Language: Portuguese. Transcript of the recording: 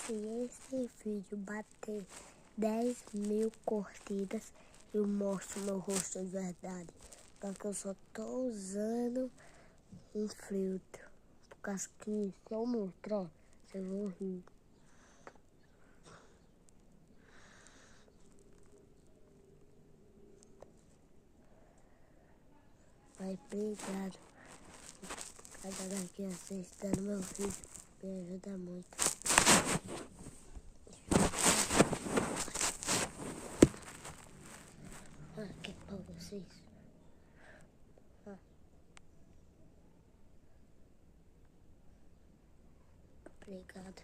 Se esse vídeo bater 10 mil curtidas, eu mostro meu rosto de verdade. Porque eu só tô usando um filtro. Por causa que se eu mostrar, vocês vão rir. Mas obrigado. Cada vez que assistindo meu vídeo, me ajuda muito. Aqui pra vocês. Obrigado.